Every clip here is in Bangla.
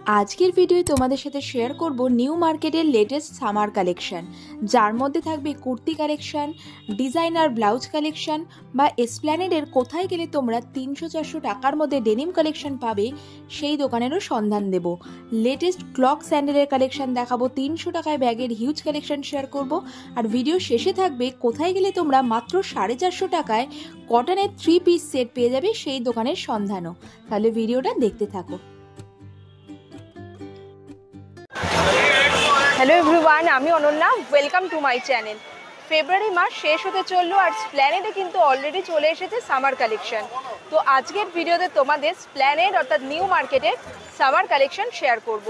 আজকের ভিডিওতে তোমাদের সাথে শেয়ার করব নিউ মার্কেটের লেটেস্ট সামার কালেকশন, যার মধ্যে থাকবে kurti collection, designer blouse collection বা এসপ্ল্যানেডের কোথায় গেলে তোমরা 300-400 টাকার মধ্যে ডেনিম কালেকশন পাবে সেই দোকানেরও সন্ধান দেব। লেটেস্ট ক্লক স্যান্ডেলের কালেকশন দেখাবো, 300 টাকায় ব্যাগের হিউজ কালেকশন শেয়ার করব। আর ভিডিও শেষে থাকবে কোথায় গেলে তোমরা মাত্র 450 টাকায় কটনের 3 পিস সেট পেয়ে যাবে সেই দোকানের সন্ধানও। তাহলে ভিডিওটা দেখতে থাকো। হ্যালো এভরিওয়ান, আমি Ananya, welcome to my channel. ফেব্রুয়ারি মাস শেষ হতে চললো আর স্প্ল্যানেডে কিন্তু অলরেডি চলে এসেছে সামার কালেকশন। তো আজকের ভিডিওতে তোমাদের স্প্ল্যানেড অর্থাৎ নিউ মার্কেটের সামার কালেকশন শেয়ার করব।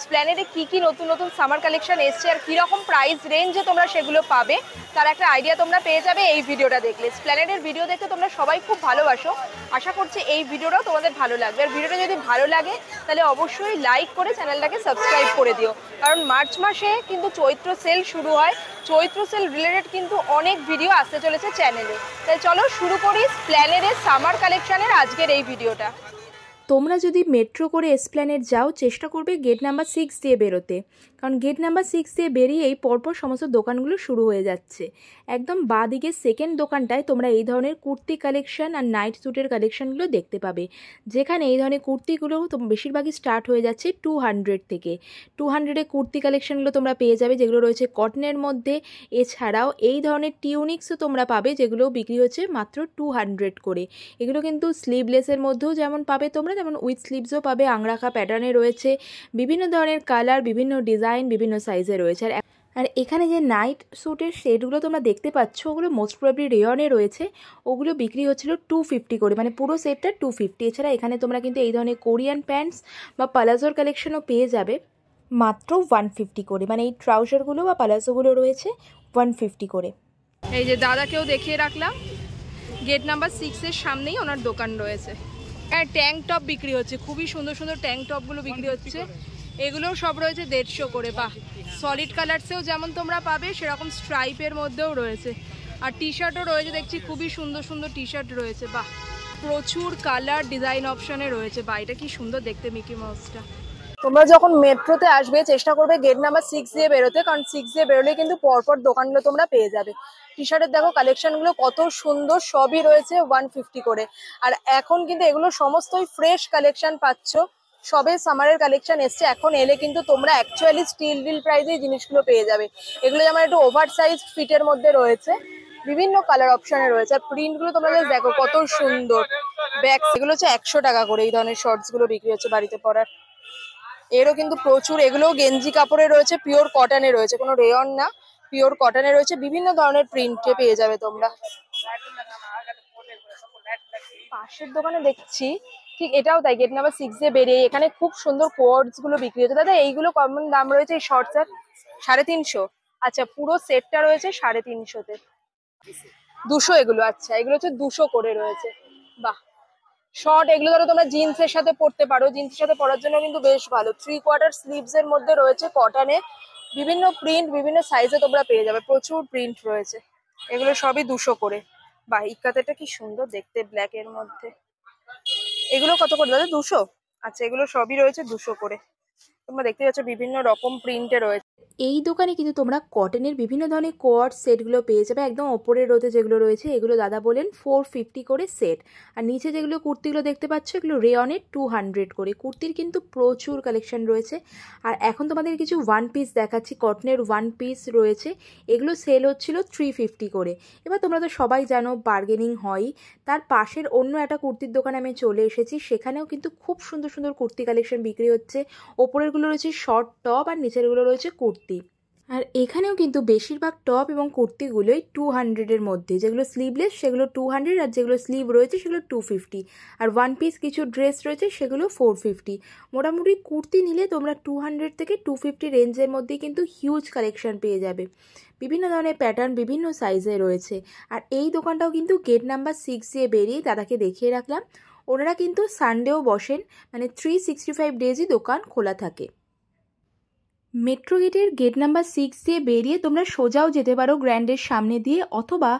স্প্ল্যানেডে কী নতুন নতুন সামার কালেকশন এসছে আর কীরকম প্রাইস রেঞ্জে তোমরা সেগুলো পাবে তার একটা আইডিয়া তোমরা পেয়ে যাবে এই ভিডিওটা দেখলে। স্প্ল্যানেডের ভিডিও দেখতে তোমরা সবাই খুব ভালোবাসো, আশা করছি এই ভিডিওটাও তোমাদের ভালো লাগবে। আর ভিডিওটা যদি ভালো লাগে তাহলে অবশ্যই লাইক করে চ্যানেলটাকে সাবস্ক্রাইব করে দিও, কারণ মার্চ মাসে কিন্তু চৈত্র সেল শুরু হয়। চৈত্র সেল রিলেটেড কিন্তু অনেক ভিডিও আসতে চলেছে চ্যানেলে। তাই চলো শুরু করি স্প্ল্যানেডের সামার কালেকশনের আজকের এই ভিডিওটা। তোমরা যদি মেট্রো করে এসপ্ল্যানেড যাও, চেষ্টা করবে গেট নাম্বার 6 দিয়ে বেরোতে, কারণ গেট নাম্বার 6 দিয়ে বেরিয়েই পরপর সমস্ত দোকানগুলো শুরু হয়ে যাচ্ছে। একদম বাঁ দিকে সেকেন্ড দোকানটায় তোমরা এই ধরনের কুর্তি কালেকশন আর নাইট স্যুটের কালেকশনগুলো দেখতে পাবে, যেখানে এই ধরনের কুর্তিগুলো বেশিরভাগই স্টার্ট হয়ে যাচ্ছে 200 থেকে। 200-এ কুর্তি কালেকশনগুলো তোমরা পেয়ে যাবে, যেগুলো রয়েছে কটনের মধ্যে। এছাড়াও এই ধরনের টিউনিক্সও তোমরা পাবে, যেগুলো বিক্রি হচ্ছে মাত্র 200 করে। এগুলো কিন্তু স্লিভলেসের মধ্যেও যেমন পাবে তোমরা, যেমন উইথ স্লিভসও পাবে, আংরাখা প্যাটার্নে রয়েছে, বিভিন্ন ধরনের কালার, বিভিন্ন ডিজাইন, বিভিন্ন সাইজে রয়েছে। আর এখানে যে নাইট স্যুটের শেডগুলো তোমরা দেখতে পাচ্ছ, ওগুলো মোস্ট প্রবাবলি রেয়নে রয়েছে। ওগুলো বিক্রি হচ্ছিল 250 করে, মানে পুরো সেটটা 250। এছাড়া এখানে তোমরা কিন্তু এই ধরনের কোরিয়ান প্যান্টস বা পালাজোর কালেকশনও পেয়ে যাবে মাত্র 150 করে, মানে এই ট্রাউজারগুলো বা পালাজোগুলো রয়েছে 150 করে। এই যে দাদাকেও দেখিয়ে রাখলাম, গেট নাম্বার 6-এর সামনেই ওনার দোকান রয়েছে। হ্যাঁ, ট্যাঙ্ক টপ বিক্রি হচ্ছে, খুবই সুন্দর সুন্দর ট্যাঙ্ক টপগুলো বিক্রি হচ্ছে। এগুলোও সব রয়েছে 150 করে। বাহ, সলিড কালারসেও যেমন তোমরা পাবে সেরকম স্ট্রাইপের মধ্যেও রয়েছে। আর টি শার্টও রয়েছে, দেখছি খুবই সুন্দর সুন্দর টি শার্ট রয়েছে। বাহ, প্রচুর কালার ডিজাইন অপশনে রয়েছে। বাহ, এটা কি সুন্দর দেখতে মিকি মাউসটা। তোমরা যখন মেট্রোতে আসবে চেষ্টা করবে গেট নাম্বার 6 দিয়ে বেরোতে, কারণ 6 দিয়ে বেরোলে কিন্তু পরপর দোকানগুলো তোমরা পেয়ে যাবে। টি শার্টের দেখো কালেকশনগুলো কত সুন্দর, সবই রয়েছে 150 করে। আর এখন কিন্তু এগুলো সমস্তই ফ্রেশ কালেকশন পাচ্ছ, সবে সামারের কালেকশন এসছে। এখন এলে কিন্তু তোমরা অ্যাকচুয়ালি স্টিল ডিল প্রাইসে জিনিসগুলো পেয়ে যাবে। এগুলো যেমন একটু ওভার সাইজ ফিটের মধ্যে রয়েছে, বিভিন্ন কালার অপশনে রয়েছে। আর প্রিন্টগুলো তোমরা দেখো কত সুন্দর। ব্যাগ এগুলো হচ্ছে 100 টাকা করে। এই ধরনের শর্টস গুলো বিক্রি হচ্ছে বাড়িতে পরার। এরও কিন্তু প্রচুর, এগুলোও গেঞ্জি কাপড়ে রয়েছে, পিওর কটনে রয়েছে, কোনো রেয়ন না, পিওর কটনে রয়েছে। বিভিন্ন ধরনের প্রিন্টে পেয়ে যাবে তোমরা। পাশের দোকানে দেখছি ঠিক এটাও তাই, গেট নাম্বার 6 দিয়ে বেরিয়ে এখানে খুব সুন্দর কোয়ার্ডস গুলো বিক্রি হচ্ছে। দাদা এইগুলো কেমন দাম রয়েছে এই শর্টস এর? 350। আচ্ছা, পুরো সেটটা রয়েছে 350-তে। 200 এগুলো? আচ্ছা, এগুলো হচ্ছে 200 করে রয়েছে। বাহ, শর্ট এগুলো ধরো তোমরা জিন্সের সাথে পরতে পারো, জিন্সের সাথে পরার জন্য কিন্তু বেশ ভালো। 3/4 স্লিভস এর মধ্যে রয়েছে কটনে, বিভিন্ন প্রিন্ট, বিভিন্ন সাইজে তোমরা পেয়ে যাবে, প্রচুর প্রিন্ট রয়েছে। এগুলো সবই 200 করে। বাহ, ইক্কাতেটা কি সুন্দর দেখতে ব্ল্যাক এর মধ্যে। এগুলো কত করে দাদা? 200? আচ্ছা, এগুলো সবই রয়েছে 200 করে। তোমরা দেখতে পাচ্ছ বিভিন্ন রকম প্রিন্টে রয়েছে। এই দোকানে কিন্তু তোমরা কটনের বিভিন্ন ধরনের কোয়ার্ড সেটগুলো পেয়ে যাবে। একদম ওপরের রোতে যেগুলো রয়েছে এগুলো দাদা বলেন 450 করে সেট। আর নিচে যেগুলো কুর্তিগুলো দেখতে পাচ্ছ এগুলো রেয়নের 200 করে। কুর্তির কিন্তু প্রচুর কালেকশন রয়েছে। আর এখন তোমাদের কিছু ওয়ান পিস দেখাচ্ছি, কটনের ওয়ান পিস রয়েছে, এগুলো সেল হচ্ছিল 350 করে। এবার তোমরা তো সবাই জানো বার্গেনিং হয়। তার পাশের অন্য একটা কুর্তির দোকানে আমি চলে এসেছি, সেখানেও কিন্তু খুব সুন্দর সুন্দর কুর্তি কালেকশন বিক্রি হচ্ছে। ওপরেরগুলো রয়েছে শর্ট টপ আর নিচেরগুলো রয়েছে কুর্তি। আর এখানেও কিন্তু বেশিরভাগ টপ এবং কুর্তিগুলোই 200-এর মধ্যে। যেগুলো স্লিভলেস সেগুলো 200, আর যেগুলো স্লিভ রয়েছে সেগুলো 250। আর ওয়ান পিস কিছু ড্রেস রয়েছে সেগুলো 450। মোটামুটি কুর্তি নিলে তোমরা 200 থেকে 250 রেঞ্জের মধ্যেই কিন্তু হিউজ কালেকশন পেয়ে যাবে। বিভিন্ন ধরনের প্যাটার্ন, বিভিন্ন সাইজে রয়েছে। আর এই দোকানটাও কিন্তু গেট নাম্বার 6 দিয়ে বেরিয়ে দাদাকে দেখিয়ে রাখলাম। ওনারা কিন্তু সানডেও বসেন, মানে 365 ডেজই দোকান খোলা থাকে। মেট্রো গেটের গেট নাম্বার 6 দিয়ে বেরিয়ে তোমরা সোজাও যেতে পারো গ্র্যান্ডের সামনে দিয়ে, অথবা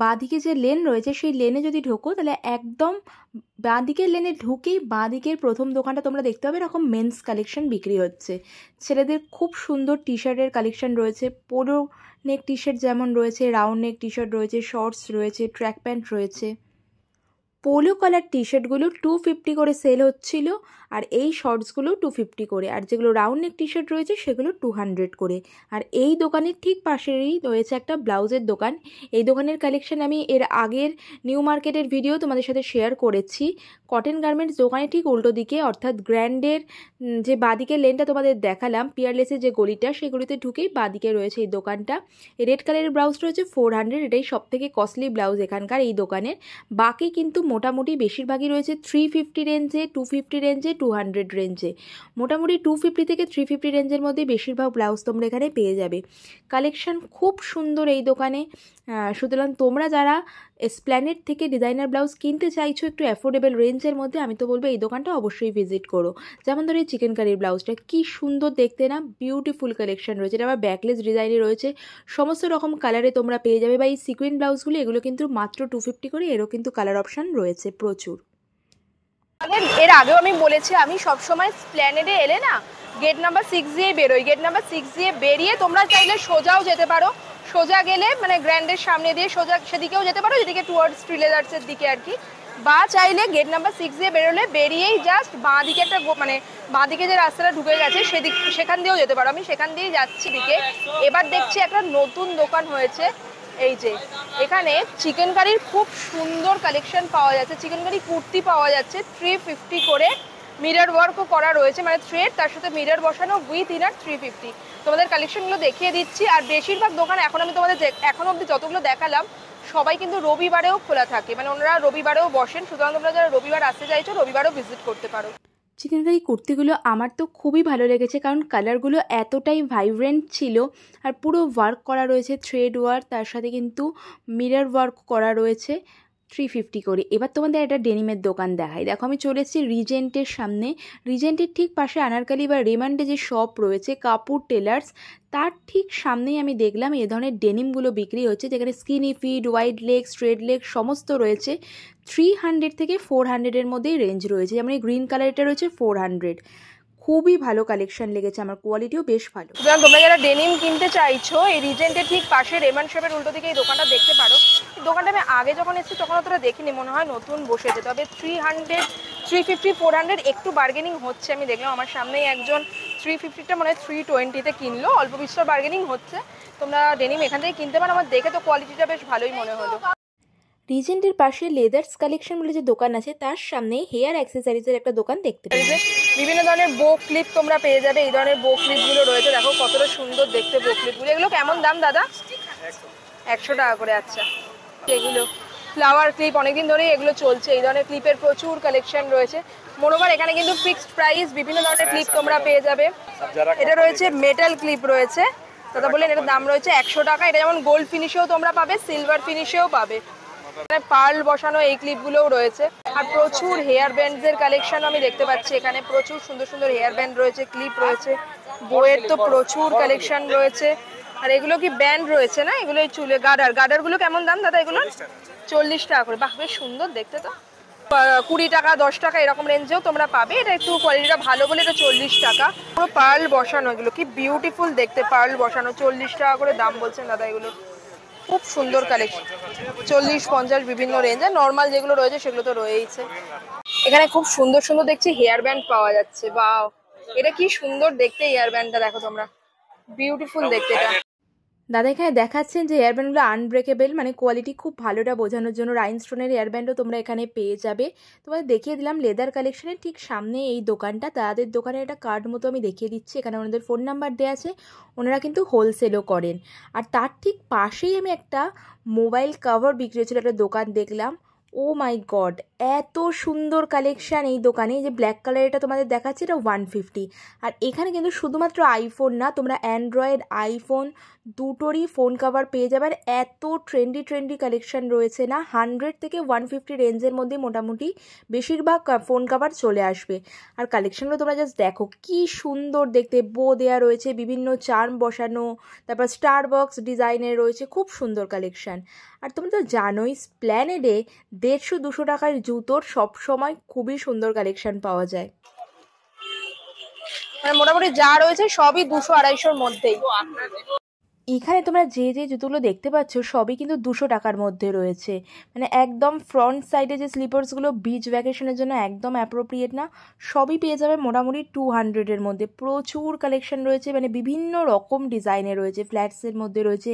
বাঁদিকে যে লেন রয়েছে সেই লেনে যদি ঢোকো তাহলে একদম বাঁদিকের লেনে ঢুকেই বাঁদিকের প্রথম দোকানটা তোমরা দেখতে পাবে এরকম মেন্স কালেকশন বিক্রি হচ্ছে। ছেলেদের খুব সুন্দর টি শার্টের কালেকশন রয়েছে, পোলো নেক টি শার্ট যেমন রয়েছে, রাউন্ড নেক টি শার্ট রয়েছে, শর্টস রয়েছে, ট্র্যাক প্যান্ট রয়েছে। পোলো কালার টি শার্টগুলো 250 করে সেল হচ্ছিল, আর এই শর্টসগুলো 250 করে, আর যেগুলো রাউন্ড নেক টি শার্ট রয়েছে সেগুলো 200 করে। আর এই দোকানের ঠিক পাশেই রয়েছে একটা ব্লাউজের দোকান। এই দোকানের কালেকশন আমি এর আগের নিউ মার্কেটের ভিডিও তোমাদের সাথে শেয়ার করেছি। কটন গার্মেন্টস দোকানের ঠিক উল্টো দিকে, অর্থাৎ গ্র্যান্ডের যে বাঁদিকের লেনটা তোমাদের দেখালাম, পিয়ারলেসের যে গলিটা, সেই গলিতে ঢুকেই বাঁদিকে রয়েছে এই দোকানটা। রেড কালারের ব্লাউজটা রয়েছে 400, এটাই সবথেকে কস্টলি ব্লাউজ এখানকার এই দোকানের। বাকি কিন্তু মোটামুটি বেশিরভাগই রয়েছে 350 রেঞ্জে, 250 রেঞ্জে, 200 রেঞ্জে। মোটামুটি 250 থেকে 350 রেঞ্জের মধ্যে বেশিরভাগ ব্লাউজ তোমরা এখানে পেয়ে যাবে। কালেকশন খুব সুন্দর এই দোকানে। সুতরাং তোমরা যারা এসপ্ল্যানেড থেকে ডিজাইনার ব্লাউজ কিনতে চাইছো একটু অ্যাফোর্ডেবল রেঞ্জের মধ্যে, আমি তো বলবো এই দোকানটা অবশ্যই ভিজিট করো। যেমন ধরো এই চিকেন কারির ব্লাউজটা কি সুন্দর দেখতে না, বিউটিফুল কালেকশন রয়েছে। এটা আবার ব্যাকলেস ডিজাইনে রয়েছে, সমস্ত রকম কালারে তোমরা পেয়ে যাবে। বা এই সিকুইন ব্লাউজগুলো এগুলো কিন্তু মাত্র 250 করে, এরও কিন্তু কালার অপশান রয়েছে প্রচুর। এর আগেও আমি বলেছি, আমি সবসময় স্প্ল্যানেডে এলে না গেট নাম্বার 6 দিয়ে বেরোই। গেট নাম্বার 6 দিয়ে বেরিয়ে তোমরা চাইলে সোজাও যেতে পারো, সোজা গেলে মানে গ্র্যান্ডের সামনে দিয়ে সোজা সেদিকেও যেতে পারো, যেদিকে টুয়ার্ডস ট্রিলেজার্সের দিকে আর কি। বা চাইলে গেট নাম্বার 6 দিয়ে বেরোলে বেরিয়েই জাস্ট বাঁ দিকে একটা মানে বাঁ দিকে যে রাস্তাটা ঢুকে গেছে সেখান দিয়েও যেতে পারো। আমি সেখান দিয়েই যাচ্ছি দিকে। এবার দেখছি একটা নতুন দোকান হয়েছে, এই যে এখানে চিকেন কারির খুব সুন্দর কালেকশন পাওয়া যাচ্ছে। চিকেন কারি কুর্তি পাওয়া যাচ্ছে 350 করে, মিরর ওয়ার্কও করা রয়েছে, মানে থ্রেড তার সাথে মিরর বসানো উইথ ইনার 350। তোমাদের কালেকশনগুলো দেখিয়ে দিচ্ছি। আর বেশিরভাগ দোকান এখন আমি তোমাদের এখনো অবধি যতগুলো দেখালাম সবাই কিন্তু রবিবারেও খোলা থাকে, মানে ওনারা রবিবারেও বসেন। সুতরাং তোমরা যারা রবিবার আসতে চাইছো রবিবারেও ভিজিট করতে পারো। চিকেন কারি কুর্তিগুলো আমার তো খুবই ভালো লেগেছে, কারণ কালারগুলো এতটাই ভাইব্রেন্ট ছিল, আর পুরো ওয়ার্ক করা রয়েছে, থ্রেড ওয়ার্ক, তার সাথে কিন্তু মিরর ওয়ার্ক করা রয়েছে 350 করে। এবার তোমাদের একটা ডেনিমের দোকান দেখাই। দেখো আমি চলে এসেছি রিজেন্টের সামনে। রিজেন্টের ঠিক পাশে আনারকালি বা রেমান্ডে যে শপ রয়েছে কাপুর টেলার্স, তার ঠিক সামনেই আমি দেখলাম এই ধরনের ডেনিমগুলো বিক্রি হচ্ছে, যেখানে skinny fit, wide leg, straight leg সমস্ত রয়েছে। 300 থেকে 400-এর মধ্যেই রেঞ্জ রয়েছে। যেমন এই গ্রিন কালারটা রয়েছে 400। খুবই ভালো কালেকশন লেগেছে আমার, কোয়ালিটিও বেশ ভালো। সুতরাং তোমরা যারা ডেনিম কিনতে চাইছো এই রিজেন্টের ঠিক পাশে রেমান্ড শপের উল্টো দিকে এই দোকানটা দেখতে পারো। এই দোকানটা আমি আগে যখন এসেছি তখন অতটা দেখিনি, মনে হয় নতুন বসেছে। তবে 300, 350, 400 একটু বার্গেনিং হচ্ছে। আমি দেখলাম আমার সামনেই একজন 350টা মনে হয় 320-তে কিনলো, অল্প বিস্তর বার্গেনিং হচ্ছে। তোমরা ডেনিম এখান থেকে কিনতে পারো। আমার দেখে তো কোয়ালিটিটা বেশ ভালোই মনে হলো। রিজেন্টের পাশে লেদার্স কালেকশন বলে যে দোকান আছে, তার সামনে হেয়ার অ্যাক্সেসরিজের একটা দোকান দেখতে পাবে। বিভিন্ন ধরনের বো ক্লিপ তোমরা পেয়ে যাবে। এই ধরনের বো ক্লিপগুলো রয়েছে, দেখো কতটা সুন্দর দেখতে বো ক্লিপগুলো। এগুলো কেমন দাম দাদা? 100 টাকা করে। আচ্ছা, এগুলো ফ্লাওয়ার ক্লিপ, অনেকদিন ধরেই এগুলো চলছে। এই ধরনের ক্লিপের প্রচুর কালেকশন রয়েছে। মোরওভার এখানে কিন্তু ফিক্সড প্রাইস, বিভিন্ন ধরনের ক্লিপ তোমরা পেয়ে যাবে। এটা রয়েছে মেটাল ক্লিপ রয়েছে, দাদা বললেন এটার দাম রয়েছে 100 টাকা। এটা যেমন গোল্ড ফিনিশেও তোমরা পাবে, সিলভার ফিনিশেও পাবে। পার্ল বসানো এই ক্লিপগুলোও রয়েছে। আর প্রচুর হেয়ার ব্যান্ডসের কালেকশন আমি দেখতে পাচ্ছি এখানে। প্রচুর সুন্দর সুন্দর হেয়ার ব্যান্ড রয়েছে, ক্লিপ রয়েছে, বইয়ের তো প্রচুর কালেকশন রয়েছে। আর এগুলো কি ব্যান্ড রয়েছে না, এগুলো চুলে গার্ডারগুলো কেমন দাম দাদা? এগুলো 40 টাকা করে। বাহ, বেশ সুন্দর দেখতে। তো 20 টাকা, 10 টাকা এরকম রেঞ্জেও তোমরা পাবে। এটা একটু কোয়ালিটিটা ভালো বলে এটা 40 টাকা। পুরো পার্ল বসানো, এগুলো কি বিউটিফুল দেখতে, পার্ল বসানো 40 টাকা করে দাম বলছেন দাদা। এগুলো খুব সুন্দর কালেকশন, 40, 50 বিভিন্ন রেঞ্জে। নর্মাল যেগুলো রয়েছে সেগুলো তো রয়েইছে। এখানে খুব সুন্দর সুন্দর দেখছি হেয়ার ব্যান্ড পাওয়া যাচ্ছে। বাহ, এটা কি সুন্দর দেখতে হেয়ার ব্যান্ডটা, দেখো তোমরা, বিউটিফুল দেখতে এটা। দাদা এখানে দেখাচ্ছেন যে হেয়ারব্যান্ডগুলো আনব্রেকেবল, মানে কোয়ালিটি খুব ভালোটা বোঝানোর জন্য রাইনস্টোনের হেয়ারব্যান্ডও তোমরা এখানে পেয়ে যাবে। তোমাদের দেখিয়ে দিলাম লেদার কালেকশনের ঠিক সামনে এই দোকানটা। তাদের দোকানের একটা কার্ড মতো আমি দেখিয়ে দিচ্ছি, এখানে ওনাদের ফোন নাম্বার দেওয়া আছে। ওনারা কিন্তু হোলসেলও করেন। আর তার ঠিক পাশেই আমি একটা মোবাইল কভার বিক্রি হচ্ছিল একটা দোকান দেখলাম। ও মাই গড, এত সুন্দর কালেকশান এই দোকানে। যে ব্ল্যাক কালার এটা তোমাদের দেখাচ্ছে, এটা 150। আর এখানে কিন্তু শুধুমাত্র আইফোন না, তোমরা অ্যান্ড্রয়েড আইফোন দুটোরই ফোন কভার পেয়ে যাবে। আর এত ট্রেন্ডি কালেকশান রয়েছে না, 100 থেকে 150 রেঞ্জের মধ্যে মোটামুটি বেশিরভাগ ফোন কভার চলে আসবে। আর কালেকশানগুলো তোমরা জাস্ট দেখো, কি সুন্দর দেখতে, বো দেওয়া রয়েছে, বিভিন্ন চার্ম বসানো, তারপর স্টার বক্স ডিজাইনের রয়েছে, খুব সুন্দর কালেকশান। আর তোমরা তো জানোই স্প্ল্যানেডে 150-200 টাকার জুতোর সবসময় খুবই সুন্দর কালেকশন পাওয়া যায়। মানে মোটামুটি যা রয়েছে সবই 200-250-র মধ্যেই। এখানে তোমরা যে জুতোগুলো দেখতে পাচ্ছ সবই কিন্তু 200 টাকার মধ্যে রয়েছে। মানে একদম ফ্রন্ট সাইডে যে স্লিপার্সগুলো বিচ ভ্যাকেশনের জন্য একদম অ্যাপ্রোপ্রিয়েট না, সবই পেয়ে যাবে মোটামুটি 200-এর মধ্যে। প্রচুর কালেকশন রয়েছে, মানে বিভিন্ন রকম ডিজাইনের রয়েছে, ফ্ল্যাটসের মধ্যে রয়েছে,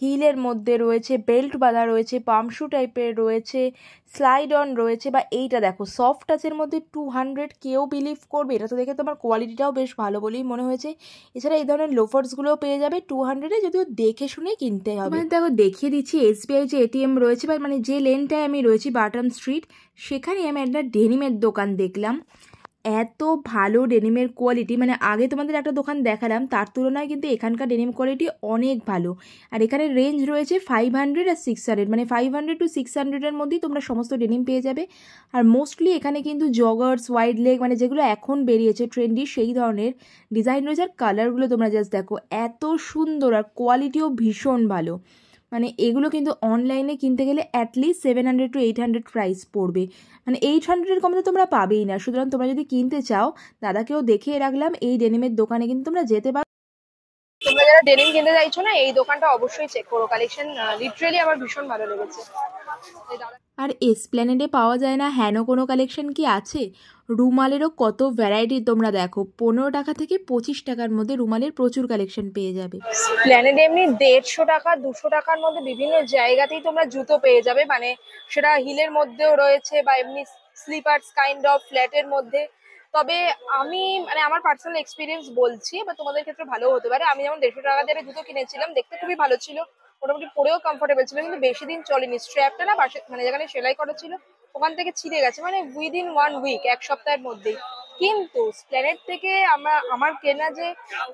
হিলের মধ্যে রয়েছে, বেল্ট বাঁধা রয়েছে, পামশু টাইপের রয়েছে, স্লাইড অন রয়েছে, বা এইটা দেখো সফট টাচের মধ্যে 200। কেউ বিলিভ করবে? এটা তো দেখে তোমার কোয়ালিটিটাও বেশ ভালো বলেই মনে হয়েছে। এছাড়া এই ধরনের লোফার্সগুলোও পেয়ে যাবে 200-এ, যদিও দেখে শুনে কিনতে হবে। মানে দেখো দেখিয়ে দিচ্ছি, SBI যে ATM রয়েছে, বা মানে যে লেনটায় আমি রয়েছি বাটাম স্ট্রিট, সেখানে আমি একটা ডেনিমের দোকান দেখলাম। এত ভালো ডেনিমের কোয়ালিটি, মানে আগে তোমাদের একটা দোকান দেখালাম, তার তুলনায় কিন্তু এখানকার ডেনিম কোয়ালিটি অনেক ভালো। আর এখানে রেঞ্জ রয়েছে 500 আর 600, মানে 500 to 600-এর মধ্যেই তোমরা সমস্ত ডেনিম পেয়ে যাবে। আর মোস্টলি এখানে কিন্তু জগার্স, ওয়াইড লেগ, মানে যেগুলো এখন বেরিয়েছে ট্রেন্ডি, সেই ধরনের ডিজাইন রয়েছে। আর কালারগুলো তোমরা জাস্ট দেখো, এত সুন্দর, আর কোয়ালিটিও ভীষণ ভালো। মানে এগুলো কিন্তু অনলাইনে কিনতে গেলে অ্যাটলিস্ট 700 to 800 প্রাইস পড়বে, মানে 800-এর কমে তো তোমরা পাবেই না। সুতরাং তোমরা যদি কিনতে চাও, দাদাকেও দেখিয়ে রাখলাম, এই ডেনিমের দোকানে কিন্তু তোমরা যেতে পারো। তোমরা যারা ডেনিম কিনতে চাইছো না, এই দোকানটা অবশ্যই চেক করো, কালেকশন লিটারালি আমার ভীষণ ভালো লেগেছে। আর এসপ্ল্যানেডে পাওয়া যায় না হেন কোনো কালেকশন কি আছে? রুমালেরও কত ভ্যারাইটি তোমরা দেখো, 15 টাকা থেকে 25 টাকার মধ্যে রুমালের প্রচুর কালেকশন পেয়ে যাবে। প্ল্যানেডে এমনি 150 টাকা 200 টাকার মধ্যে বিভিন্ন জায়গাতেই তোমরা জুতো পেয়ে যাবে, মানে সেটা হিলের মধ্যেও রয়েছে বা এমনি স্লিপার্স কাইন্ড অফ ফ্ল্যাটের মধ্যে। তবে আমি মানে আমার পার্সোনাল এক্সপিরিয়েন্স বলছি, বা তোমাদের ক্ষেত্রে ভালো হতে পারে। আমি যেমন 150 টাকা দিয়ে জুতো কিনেছিলাম, দেখতে খুবই ভালো ছিল, মোটামুটি পরেও কমফোর্টেবল ছিল, কিন্তু বেশি দিন চলেনি। স্ট্র্যাপটা না পাশে মানে যেখানে সেলাই করা ছিল ওখান থেকে ছিঁড়ে গেছে, মানে উইদিন 1 উইক, এক সপ্তাহের মধ্যেই। কিন্তু স্প্ল্যানেড থেকে আমার কেনা যে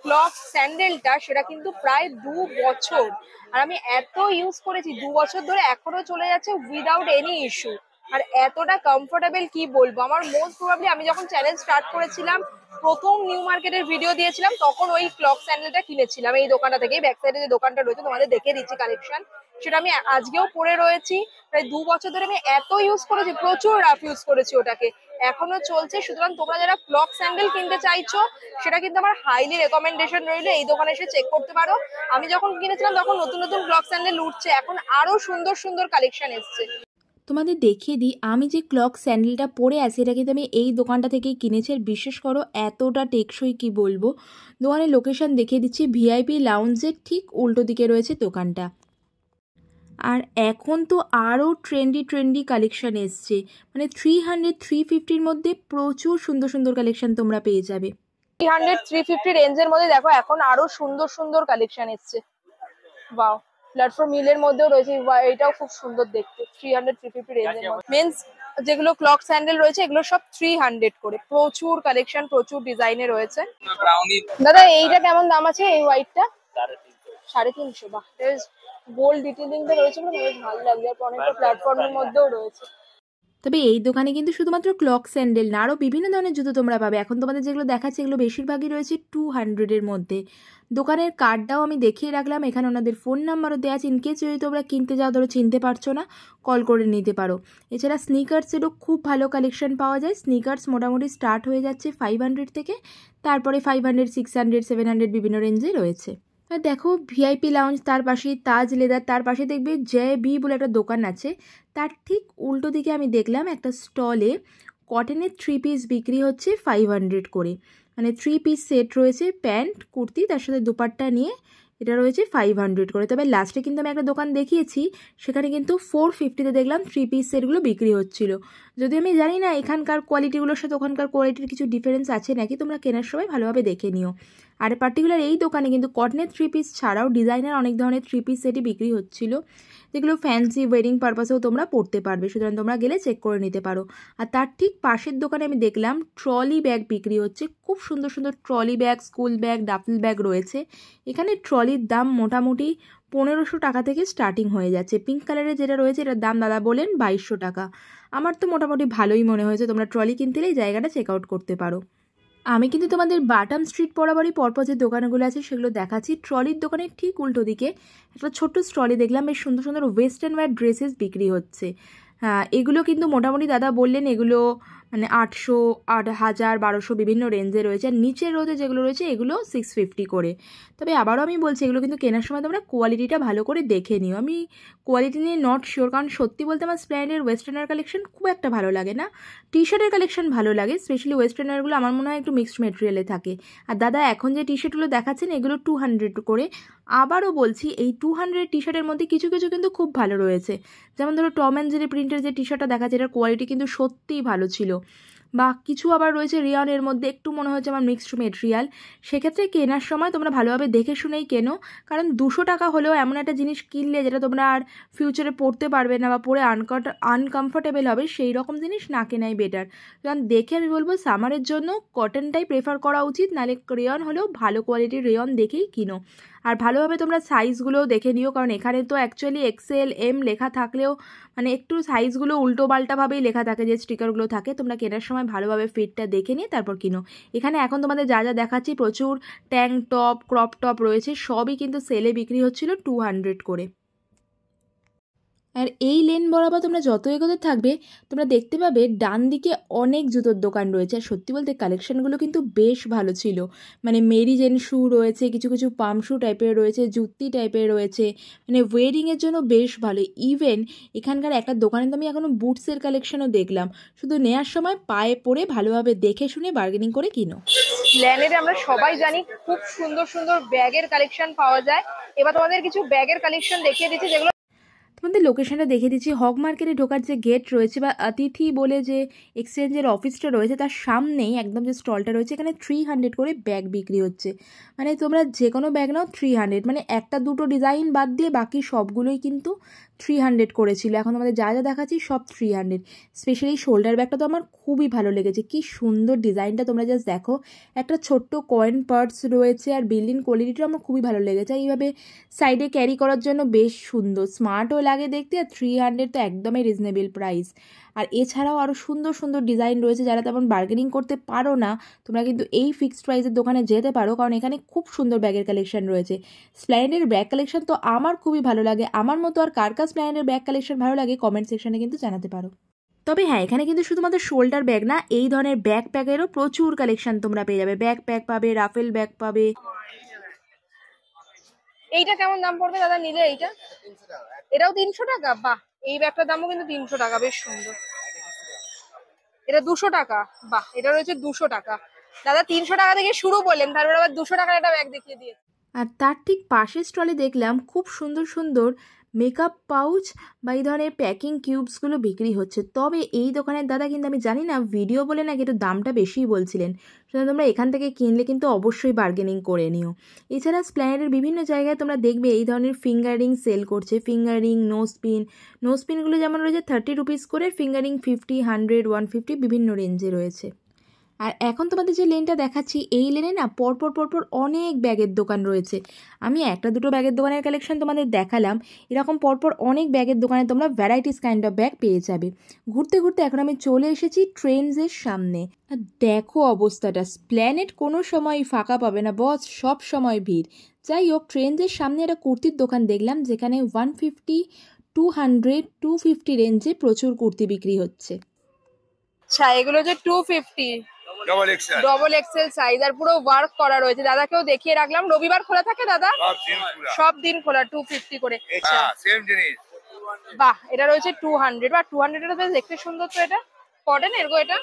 ক্লক স্যান্ডেলটা, সেটা কিন্তু প্রায় 2 বছর, আর আমি এত ইউজ করেছি 2 বছর ধরে, এখনো চলে যাচ্ছে উইদাউট এনি ইস্যু। আর এতটা কমফোর্টেবল কি বলবো। আমার মোস্ট প্রবাবলি আমি যখন চ্যানেল স্টার্ট করেছিলাম, প্রথম নিউ মার্কেটের ভিডিও দিয়েছিলাম, তখন ওই ক্লক স্যান্ডেলটা কিনেছিলাম এই দোকানটা থেকে। ব্যাক সাইডে যে দোকানটা রয়েছে তোমাদের দেখে দিচ্ছি কালেকশন, সেটা আমি আজকেও পরে রয়েছি। প্রায় 2 বছর ধরে আমি এত ইউজ করেছি, প্রচুর রাফ ইউজ করেছি ওটাকে, এখনো চলছে। সুতরাং তোমরা যারা ক্লক স্যান্ডেল কিনতে চাইছো, সেটা কিন্তু আমার হাইলি রেকমেন্ডেশন রইলো, এই দোকানে এসে চেক করতে পারো। আমি যখন কিনেছিলাম তখন নতুন নতুন ক্লক স্যান্ডেল উঠছে, এখন আরো সুন্দর সুন্দর কালেকশন এসছে। তোমাদের দেখিয়ে দিই, আমি যে ক্লক স্যান্ডেলটা পরে আছি, এটা কিন্তু আমি এই দোকানটা থেকেই কিনেছি। আর বিশ্বাস করো, এতটা টেকসই কি বলবো। দোকানের লোকেশন দেখিয়ে দিচ্ছি, VIP লাউঞ্জের ঠিক উল্টো দিকে রয়েছে দোকানটা। আর এখন তো আরও ট্রেন্ডি কালেকশন এসছে, মানে 300-350-র মধ্যে প্রচুর সুন্দর সুন্দর কালেকশন তোমরা পেয়ে যাবে। 300-350 রেঞ্জের মধ্যে দেখো এখন আরো সুন্দর সুন্দর কালেকশন এসছে। ওয়াও, প্ল্যাটফর্ম মিলের মধ্যেও রয়েছে, এটাও খুব সুন্দর দেখতে। 300-350 রেঞ্জের মধ্যে মেন্স যেগুলো ক্লক স্যান্ডেল রয়েছে, এগুলো সব 300 করে। প্রচুর কালেকশন, প্রচুর ডিজাইনে রয়েছে। দাদা এইটা কেমন দাম আছে, এই হোয়াইটটা? 350। বাহ, গোল্ড ডিটেইলিংটা রয়েছে, বেশ ভালো লাগছে। অনেকটা প্ল্যাটফর্মের মধ্যেও রয়েছে। তবে এই দোকানে কিন্তু শুধুমাত্র ক্লক স্যান্ডেল না, আরও বিভিন্ন ধরনের জুতো তোমরা পাবে। এখন তোমাদের যেগুলো দেখাচ্ছে, এগুলো বেশিরভাগই রয়েছে 200-এর মধ্যে। দোকানের কার্ডটাও আমি দেখিয়ে রাখলাম, এখানে ওনাদের ফোন নাম্বারও দেওয়া আছে। ইনকেস যদি তোমরা কিনতে যাও, ধরো চিনতে পারছো না, কল করে নিতে পারো। এছাড়া স্নিকার্সেরও খুব ভালো কালেকশন পাওয়া যায়। স্নিকার্স মোটামুটি স্টার্ট হয়ে যাচ্ছে 500 থেকে, তারপরে 500, 600, 700 বিভিন্ন রেঞ্জে রয়েছে। আর দেখো VIP লাউঞ্জ, তার পাশে তাজ লেদার, তার পাশে দেখবে JB বলে একটা দোকান আছে। তার ঠিক উল্টো দিকে আমি দেখলাম একটা স্টলে কটনের 3 পিস বিক্রি হচ্ছে 500 করে, মানে 3 পিস সেট রয়েছে, প্যান্ট কুর্তি তার সাথে দুপাট্টা নিয়ে, এটা রয়েছে 500 করে। তবে লাস্টে কিন্তু আমি একটা দোকান দেখিয়েছি, সেখানে কিন্তু 450-তে দেখলাম 3 পিস সেটগুলো বিক্রি হচ্ছিল। যদি আমি জানি না এখানকার কোয়ালিটিগুলোর সাথে ওখানকার কোয়ালিটির কিছু ডিফারেন্স আছে নাকি, তোমরা কেনার সময় ভালোভাবে দেখে নিও। আর পার্টিকুলার এই দোকানে কিন্তু কটনের 3 পিস ছাড়াও ডিজাইনার অনেক ধরনের 3 পিস সেটই বিক্রি হচ্ছিল, যেগুলো ফ্যান্সি ওয়েডিং পারপাসেও তোমরা পরতে পারবে, সুতরাং তোমরা গেলে চেক করে নিতে পারো। আর তার ঠিক পাশের দোকানে আমি দেখলাম ট্রলি ব্যাগ বিক্রি হচ্ছে, খুব সুন্দর সুন্দর trolley bag, school bag, duffel bag রয়েছে। এখানে ট্রলির দাম মোটামুটি 1500 টাকা থেকে স্টার্টিং হয়ে যাচ্ছে। পিঙ্ক কালারের যেটা রয়েছে এটার দাম দাদা বলেন 2200 টাকা। আমার তো মোটামুটি ভালোই মনে হয়েছে, তোমরা ট্রলি কিনতে এই জায়গাটা চেক আউট করতে পারো। আমি কিন্তু তোমাদের বাটাম স্ট্রিট বরাবরই পরপর যে দোকানগুলো আছে সেগুলো দেখাচ্ছি। ট্রলির দোকানের ঠিক উল্টো দিকে একটা ছোট্ট স্টলে দেখলাম বেশ সুন্দর সুন্দর ওয়েস্টার্ন ওয়্যার ড্রেসেস বিক্রি হচ্ছে। হ্যাঁ, এগুলো কিন্তু মোটামুটি দাদা বললেন এগুলো মানে 800, 8000, 1200 বিভিন্ন রেঞ্জে রয়েছে। আর নিচের রোদে যেগুলো রয়েছে এগুলো 650 করে। তবে আবারও আমি বলছি এগুলো কিন্তু কেনার সময় তোমরা কোয়ালিটিটা ভালো করে দেখে নিও। আমি কোয়ালিটি নিয়ে নট শিওর, কারণ সত্যি বলতে আমার স্প্ল্যান্ডের ওয়েস্টার্নার কালেকশন খুব একটা ভালো লাগে না। টি শার্টের কালেকশন ভালো লাগে, স্পেশালি ওয়েস্টার্নারগুলো আমার মনে হয় একটু মিক্সড মেটেরিয়ালে থাকে। আর দাদা এখন যে টি শার্টগুলো দেখাচ্ছেন এগুলো 200 করে। আবারও বলছি এই 200 টি শার্টের মধ্যে কিছু কিছু কিন্তু খুব ভালো রয়েছে। যেমন ধরো টম অ্যান্ড জেরি প্রিন্টের যে টি শার্টটা দেখাচ্ছে এটার কোয়ালিটি কিন্তু সত্যিই ভালো ছিল। বা কিছু আবার রয়েছে রিয়নের মধ্যে, একটু মনে হচ্ছে আমার মিক্সড মেটেরিয়াল। সেক্ষেত্রে কেনার সময় তোমরা ভালোভাবে দেখে শুনেই কেনো, কারণ 200 টাকা হলেও এমন একটা জিনিস কিনলে যেটা তোমরা আর ফিউচারে পরতে পারবে না বা পরে আনকমফোর্টেবল হবে, সেই রকম জিনিস না কেনাই বেটার। কারণ দেখে আমি বলবো সামারের জন্য কটনটাই প্রেফার করা উচিত, নাহলে রেয়ন হলেও ভালো কোয়ালিটির রেয়ন দেখেই কিনো। আর ভালোভাবে তোমরা সাইজগুলোও দেখে নিও, কারণ এখানে তো অ্যাকচুয়ালি XL M লেখা থাকলেও মানে একটু সাইজগুলো উল্টো পাল্টাভাবেই লেখা থাকে, যে স্টিকারগুলো থাকে। তোমরা কেনার সময় ভালোভাবে ফিটটা দেখে নিয়ে তারপর কিনো। এখানে এখন তোমাদের যা যা দেখাচ্ছি প্রচুর ট্যাঙ্ক টপ, ক্রপ টপ রয়েছে, সবই কিন্তু সেলে বিক্রি হচ্ছিল 200 করে। আর এই লেন বরাবর তোমরা যত এগোতে থাকবে তোমরা দেখতে পাবে ডান দিকে অনেক জুতোর দোকান রয়েছে। আর সত্যি বলতে কালেকশানগুলো কিন্তু বেশ ভালো ছিল, মানে মেরি জেন শু রয়েছে, কিছু কিছু পাম শু টাইপের রয়েছে, জুতি টাইপের রয়েছে, মানে ওয়েডিংয়ের জন্য বেশ ভালো। ইভেন এখানকার একটা দোকানে তো আমি এখনও বুটসের কালেকশানও দেখলাম। শুধু নেওয়ার সময় পায়ে পরে ভালোভাবে দেখে শুনে বার্গেনিং করে কিনো। ল্যানেরে আমরা সবাই জানি খুব সুন্দর সুন্দর ব্যাগের কালেকশন পাওয়া যায়। এবার তোমাদের কিছু ব্যাগের কালেকশন দেখিয়ে দিচ্ছি, যেগুলো তোমাদের লোকেশনটা দেখে দিচ্ছি। হক মার্কেটে ঢোকার যে গেট রয়েছে বা অতিথি বলে যে এক্সচেঞ্জের অফিসটা রয়েছে তার সামনেই একদম যে স্টলটা রয়েছে, এখানে 300 করে ব্যাগ বিক্রি হচ্ছে। মানে তোমরা যে কোনো ব্যাগ নাও 300, মানে একটা দুটো ডিজাইন বাদ দিয়ে বাকি সবগুলোই কিন্তু 300 করেছিল। এখন তোমাদের যা যা দেখাচ্ছি সব 300। স্পেশালি শোল্ডার ব্যাগটা তো আমার খুবই ভালো লেগেছে, কি সুন্দর ডিজাইনটা তোমরা জাস্ট দেখো। একটা ছোট্ট কয়েন পার্টস রয়েছে আর বিল্ডিং কোয়ালিটিটা আমার খুবই ভালো লেগেছে। এইভাবে সাইডে ক্যারি করার জন্য বেশ সুন্দর, স্মার্টও লাগে দেখতে। আর 300 তো একদমই রিজনেবল প্রাইস। আর এছাড়াও আরও সুন্দর সুন্দর ডিজাইন রয়েছে। যারা তেমন বার্গেনিং করতে পারো না তোমরা কিন্তু এই ফিক্সড প্রাইসের দোকানে যেতে পারো, কারণ এখানে খুব সুন্দর ব্যাগের কালেকশন রয়েছে। স্প্ল্যান্ডের ব্যাগ কালেকশন তো আমার খুবই ভালো লাগে। আমার মতো আর কার কার স্প্ল্যান্ডের ব্যাগ কালেকশন ভালো লাগে কমেন্ট সেকশনে কিন্তু জানাতে পারো। তবে হ্যাঁ, এখানে কিন্তু শুধুমাত্র শোল্ডার ব্যাগ না, এই ধরনের ব্যাগ প্যাকেরও প্রচুর কালেকশন তোমরা পেয়ে যাবে। ব্যাগ প্যাক পাবে, রাফেল ব্যাগ পাবে। এইটা কেমন দাম পড়বে দাদা নিলে? এইটা এটাও 300 টাকা। বাহ, এই ব্যাগটার দামও কিন্তু 300 টাকা, বেশ সুন্দর। এটা 200 টাকা। বাহ, এটা রয়েছে 200 টাকা। দাদা 300 টাকা থেকে শুরু বললেন, তারপর আবার 200 টাকার একটা ব্যাগ দেখিয়ে দিয়ে। আর তার ঠিক পাশের স্টলে দেখলাম খুব সুন্দর সুন্দর মেকআপ পাউচ বা এই ধরনের প্যাকিং কিউবসগুলো বিক্রি হচ্ছে। তবে এই দোকানের দাদা কিন্তু আমি জানি না ভিডিও বলে নাকি একটু দামটা বেশিই বলছিলেন, সুতরাং তোমরা এখান থেকে কিনলে কিন্তু অবশ্যই বার্গেনিং করে নিও। এছাড়া স্প্ল্যানেডের বিভিন্ন জায়গায় তোমরা দেখবে এই ধরনের ফিঙ্গারিং সেল করছে। ফিঙ্গারিং, নোজপিনগুলো যেমন রয়েছে 30 রুপিস করে, ফিঙ্গারিং 50, 100, 150 বিভিন্ন রেঞ্জে রয়েছে। আর এখন তোমাদের যে লেনটা দেখাচ্ছি এই লেনে না পরপর অনেক ব্যাগের দোকান রয়েছে। আমি একটা দুটো ব্যাগের দোকানের কালেকশন তোমাদের দেখালাম, এরকম পরপর অনেক ব্যাগের দোকানে তোমরা ভ্যারাইটিস কাইন্ড অফ ব্যাগ পেয়ে যাবে। ঘুরতে ঘুরতে এখন আমি চলে এসেছি ট্রেন্ডসের সামনে। আর দেখো অবস্থাটা, স্প্ল্যানেড কোনো সময় ফাঁকা পাবে না বস, সব সময় ভিড়। যাই হোক, ট্রেন্ডসের সামনে একটা কুর্তির দোকান দেখলাম যেখানে 150, 200, 250 রেঞ্জে প্রচুর কুর্তি বিক্রি হচ্ছে। আচ্ছা, এগুলো যে 250 ডবল এক্সেল সাইজ আর পুরো ওয়ার্ক করা রয়েছে। দাদাকেও দেখিয়ে রাখলাম। রবিবার খোলা থাকে দাদা? সব দিন খোলা। 250 করে। সেম জিনিস। বাহ, এটা রয়েছে 200। বা 200 এটা বেশ দেখতে সুন্দর। তো এটা কটন এর গো, এটা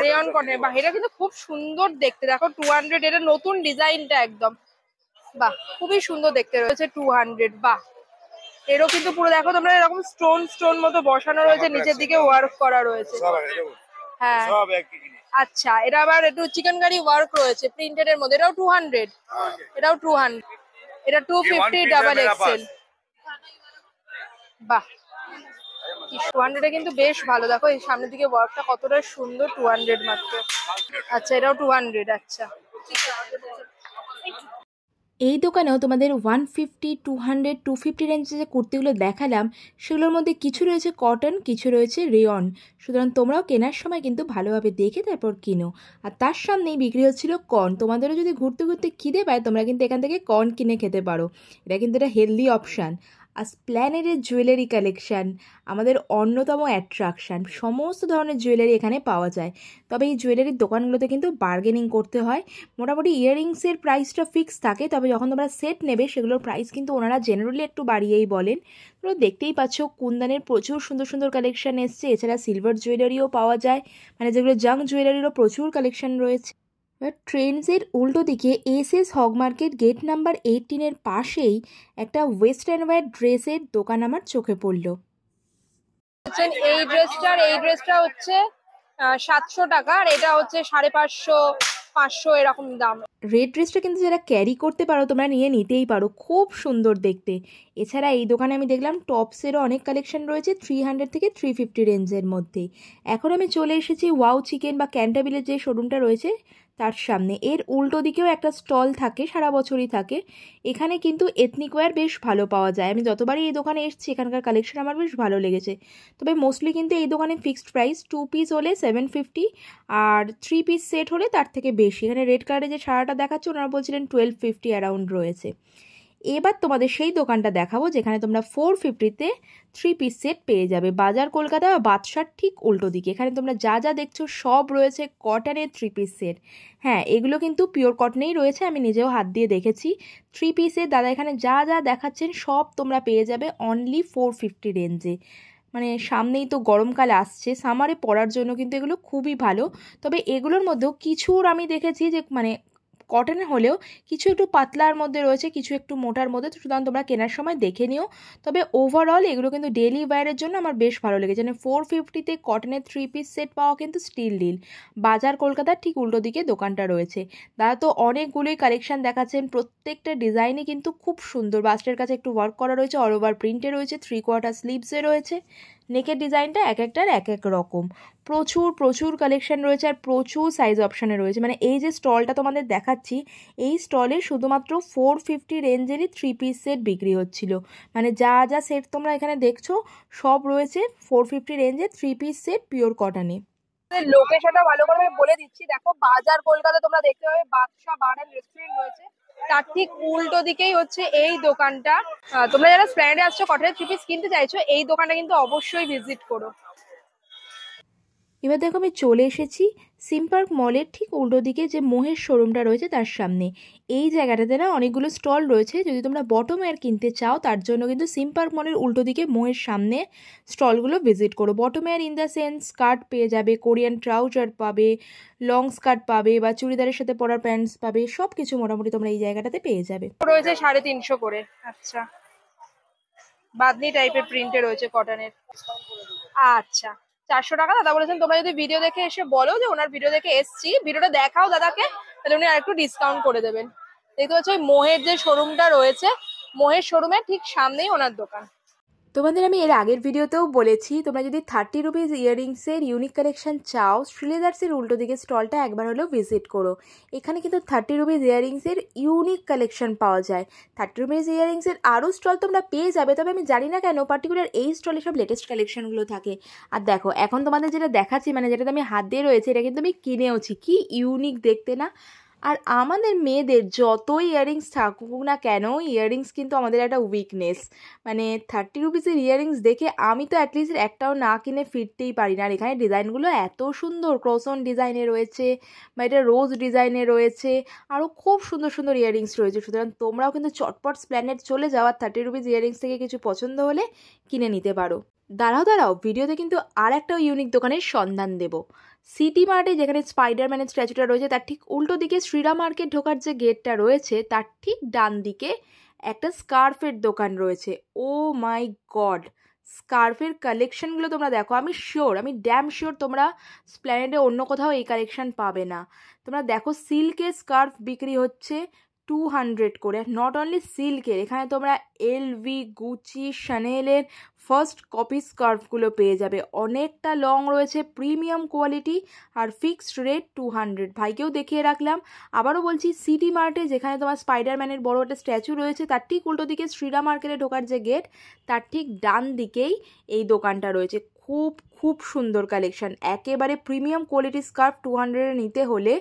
রেয়ন কটন। বাহ, এটা কিন্তু খুব সুন্দর দেখতে। দেখো 200, এটা নতুন ডিজাইনটা একদম। বাহ, খুবই সুন্দর দেখতে রয়েছে 200। বাহ, এরও কিন্তু পুরো দেখো তোমরা এরকম স্টোন স্টোন মতো বসানো রয়েছে, নিচের দিকে ওয়ার্ক করা রয়েছে। হ্যাঁ আচ্ছা, এটা আবার একটু চিকেন কারি ওয়ার্ক রয়েছে প্রিন্টেড এর মধ্যে, এটাও 200, এটাও 200, এটা 250 ডাবল এক্সেল। বাহ, 200 এ কিন্তু বেশ ভালো। দেখো এই সামনের দিকে ওয়ার্কটা কতটা সুন্দর, 200 মাত্র। আচ্ছা এটাও 200। আচ্ছা এই দোকানেও তোমাদের 150, 200, 250 রেঞ্জে যে কুর্তিগুলো দেখালাম সেগুলোর মধ্যে কিছু রয়েছে কটন, কিছু রয়েছে রেয়ন। সুতরাং তোমরাও কেনার সময় কিন্তু ভালোভাবে দেখে তারপর কিনো। আর তার সামনেই বিক্রি হচ্ছিল কর্ন। তোমাদেরও যদি ঘুরতে ঘুরতে খিদে পায় তোমরা কিন্তু এখান থেকে কর্ন কিনে খেতে পারো। এটা কিন্তু একটা হেলদি অপশান। আর স্প্ল্যানেডের জুয়েলারি কালেকশান আমাদের অন্যতম অ্যাট্রাকশান। সমস্ত ধরনের জুয়েলারি এখানে পাওয়া যায়। তবে এই জুয়েলারির দোকানগুলোতে কিন্তু বার্গেনিং করতে হয়। মোটামুটি ইয়াররিংসের প্রাইসটা ফিক্স থাকে, তবে যখন তোমরা সেট নেবে সেগুলোর প্রাইস কিন্তু ওনারা জেনারেলি একটু বাড়িয়েই বলেন। তোমরা দেখতেই পাচ্ছ কুন্দনের প্রচুর সুন্দর সুন্দর কালেকশান এসছে। এছাড়া সিলভার জুয়েলারিও পাওয়া যায়, মানে যেগুলো জাং জুয়েলারিরও প্রচুর কালেকশান রয়েছে। ট্রেন্ডসের উল্টো দিকে এসএস হগমার্কেট গেট নাম্বার 18-এর পাশেই একটা ওয়েস্টার্ন ওয়্যার ড্রেসের দোকান আমার চোখে পড়ল। এই ড্রেসটা হচ্ছে 700 টাকা, আর এটা হচ্ছে 550, 500 এরকম দাম। রেড ড্রেসটা কিন্তু যারা ক্যারি করতে পারো তোমরা নিয়ে নিতেই পারো, খুব সুন্দর দেখতে। এছাড়া এই দোকানে আমি দেখলাম টপসেরও অনেক কালেকশন রয়েছে 300 থেকে 350 রেঞ্জের মধ্যেই। এখন আমি চলে এসেছি ওয়াও চিকেন বা ক্যান্টাবিলের যে শোরুমটা রয়েছে তার সামনে। এর উল্টো দিকেও একটা স্টল থাকে, সারা বছরই থাকে। এখানে কিন্তু এথনিক ওয়্যার বেশ ভালো পাওয়া যায়। আমি যতবারই এই দোকানে এসেছি এখানকার কালেকশন আমার বেশ ভালো লেগেছে। তবে মোস্টলি কিন্তু এই দোকানে ফিক্সড প্রাইস, 2 পিস হলে 750 আর 3 পিস সেট হলে তার থেকে বেশি। এখানে রেড কালারে যে সারাটা দেখাচ্ছে ওনারা বলছিলেন 1250 অ্যারাউন্ড রয়েছে। এবার তোমাদের সেই দোকানটা দেখাবো যেখানে তোমরা 450-তে 3 পিস সেট পেয়ে যাবে। বাজার কলকাতা বা বাদশার ঠিক উল্টো দিকে। এখানে তোমরা যা যা দেখছো সব রয়েছে কটনের 3 পিস সেট। হ্যাঁ, এগুলো কিন্তু পিওর কটনেই রয়েছে, আমি নিজেও হাত দিয়ে দেখেছি। 3 পিসের দাদা এখানে যা যা দেখাচ্ছেন সব তোমরা পেয়ে যাবে অনলি 450 রেঞ্জে। মানে সামনেই তো গরমকাল আসছে, সামারে পরার জন্য কিন্তু এগুলো খুবই ভালো। তবে এগুলোর মধ্যেও কিছুর আমি দেখেছি যে মানে কটনের হলেও কিছু একটু পাতলার মধ্যে রয়েছে, কিছু একটু মোটার মধ্যে, সুতরাং তোমরা কেনার সময় দেখে নিও। তবে ওভারঅল এগুলো কিন্তু ডেলি ওয়্যারের জন্য আমার বেশ ভালো লেগেছে। মানে 450-তে কটনের 3 পিস সেট পাওয়া কিন্তু স্টিল ডিল। বাজার কলকাতার ঠিক উল্টো দিকে দোকানটা রয়েছে। দাদা তো অনেকগুলোই কালেকশান দেখাচ্ছেন, প্রত্যেকটা ডিজাইনই কিন্তু খুব সুন্দর। বাস্টের কাছে একটু ওয়ার্ক করা রয়েছে, অল ওভার প্রিন্টে রয়েছে, 3/4 স্লিভসে রয়েছে। নেকের ডিজাইনটা এক একটার এক এক রকম। প্রচুর প্রচুর কালেকশান রয়েছে আর প্রচুর সাইজ অপশানে রয়েছে। মানে এই যে স্টলটা তোমাদের দেখাচ্ছি এই স্টলে শুধুমাত্র 450 রেঞ্জেরই 3 পিস সেট বিক্রি হচ্ছিল। মানে যা যা সেট তোমরা এখানে দেখছো সব রয়েছে 450 রেঞ্জের 3 পিস সেট পিওর কটনে। লোকেশনটা ভালো করে বলে দিচ্ছি, দেখো বাজার কলকাতা তোমরা দেখতে পাবে বাদশা বার এন্ড রেস্টুরেন্ট রয়েছে, তার ঠিক উল্টো দিকেই হচ্ছে এই দোকানটা। তোমরা যারা স্প্ল্যানেডে আসছো কটনের 3 পিস কিনতে চাইছো এই দোকানটা কিন্তু অবশ্যই ভিজিট করো। এবার দেখো আমি চলে এসেছি সিমপার্ক মলের ঠিক উল্টো দিকে যে মোহের শোরুমটা রয়েছে তার সামনে। এই জায়গাটাতে না অনেকগুলো স্টল রয়েছে। যদি তোমরা বটম ওয়্যার কিনতে চাও তার জন্য কিন্তু সিমপার্ক মলের উল্টো দিকে মোহের সামনে স্টলগুলো ভিজিট করো। Bottom wear in the sense skirt পেয়ে যাবে, কোরিয়ান ট্রাউজার পাবে, লং স্কার্ট পাবে বা চুড়িদারের সাথে পরার প্যান্টস পাবে, সব কিছু মোটামুটি তোমরা এই জায়গাটাতে পেয়ে যাবে। রয়েছে 350 করে। আচ্ছা, বাদনি টাইপের প্রিন্টে রয়েছে কটনের। আচ্ছা 400 টাকা দাদা বলেছেন। তোমরা যদি ভিডিও দেখে এসে বলো যে ওনার ভিডিও দেখে এসছি, ভিডিওটা দেখাও দাদাকে, তাহলে উনি আরেকটু ডিসকাউন্ট করে দেবেন। দেখতে পাচ্ছ ওই মোহের যে শোরুমটা রয়েছে, মোহের শোরুমের ঠিক সামনেই ওনার দোকান। তোমাদের আমি এর আগের ভিডিওতেও বলেছি তোমরা যদি 30 রুপিস ইয়াররিংসের ইউনিক কালেকশন চাও শ্রীলেদার্সের উল্টো দিকে স্টলটা একবার হলেও ভিজিট করো। এখানে কিন্তু 30 রুপিস ইয়াররিংসের ইউনিক কালেকশন পাওয়া যায়। 30 রুপিস ইয়াররিংসের আরও স্টল তোমরা পেয়ে যাবে, তবে আমি জানি না কেন পার্টিকুলার এই স্টলে সব লেটেস্ট কালেকশনগুলো থাকে। আর দেখো এখন তোমাদের যেটা দেখাচ্ছি মানে যেটাতে আমি হাত দিয়ে রয়েছে এটা কিন্তু আমি কিনেওছি, কি ইউনিক দেখতে না। আর আমাদের মেয়েদের যতই ইয়াররিংস থাকুক না কেন, ইয়াররিংস কিন্তু আমাদের একটা উইকনেস। মানে 30 রুপিসের ইয়াররিংস দেখে আমি তো অ্যাটলিস্ট একটাও না কিনে ফিরতেই পারি না। আর এখানে ডিজাইনগুলো এত সুন্দর, ক্রসন ডিজাইনে রয়েছে বা এটা রোজ ডিজাইনে রয়েছে, আরও খুব সুন্দর সুন্দর ইয়াররিংস রয়েছে। সুতরাং তোমরাও কিন্তু চটপট স্প্ল্যানেড চলে যাওয়ার 30 রুপিস ইয়াররিংস থেকে কিছু পছন্দ হলে কিনে নিতে পারো। দাঁড়াও ভিডিওতে কিন্তু আর একটা ইউনিক দোকানের সন্ধান দেবো। সিটি মার্টে যেখানে স্পাইডারম্যানের স্ট্যাচুটা রয়েছে তার ঠিক উল্টো দিকে শ্রীরাম মার্কেট ঢোকার যে গেটটা রয়েছে তার ঠিক ডান দিকে একটা স্কার্ফের দোকান রয়েছে। ও মাই গড, স্কার্ফের কালেকশনগুলো তোমরা দেখো। আমি ড্যাম শিওর তোমরা স্প্ল্যানেডে অন্য কোথাও এই কালেকশন পাবে না। তোমরা দেখো সিল্কের স্কার্ফ বিক্রি হচ্ছে 200 করে। নট অনলি সিল্কের, এখানে তোমরা এলভি, গুচি, শানেলের ফার্স্ট কপি স্কার্ফগুলো পেয়ে যাবে। অনেকটা লং রয়েছে, প্রিমিয়াম কোয়ালিটি, আর ফিক্সড রেট 200। ভাইকেও দেখিয়ে রাখলাম। আবারও বলছি, সিটি মার্টে যেখানে তোমার স্পাইডারম্যানের বড় একটা স্ট্যাচু রয়েছে, তার ঠিক উল্টো দিকে শ্রীরাম মার্কেটে ঢোকার যে গেট, তার ঠিক ডান দিকেই এই দোকানটা রয়েছে। খুব খুব সুন্দর কালেকশন, একেবারে প্রিমিয়াম কোয়ালিটি স্কার্ফ 200-এ নিতে হলে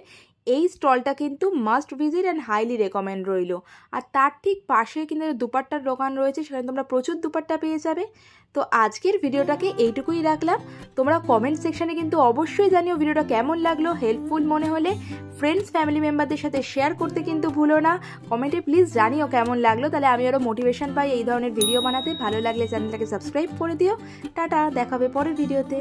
এই স্টলটা কিন্তু must visit and highly recommend রইল। আর তার ঠিক পাশে কিন্তু দুপাট্টার দোকান রয়েছে, সেখানে তোমরা প্রচুর দুপাট্টা পেয়ে যাবে। তো আজকের ভিডিওটাকে এইটুকুই রাখলাম। তোমরা কমেন্ট সেকশানে কিন্তু অবশ্যই জানিও ভিডিওটা কেমন লাগলো। হেল্পফুল মনে হলে ফ্রেন্ডস ফ্যামিলি মেম্বারদের সাথে শেয়ার করতে কিন্তু ভুলো না। কমেন্টে প্লিজ জানিও কেমন লাগলো, তাহলে আমি আরও মোটিভেশন পাই এই ধরনের ভিডিও বানাতে। ভালো লাগলে চ্যানেলটাকে সাবস্ক্রাইব করে দিও। টাটা, দেখাবে পরের ভিডিওতে।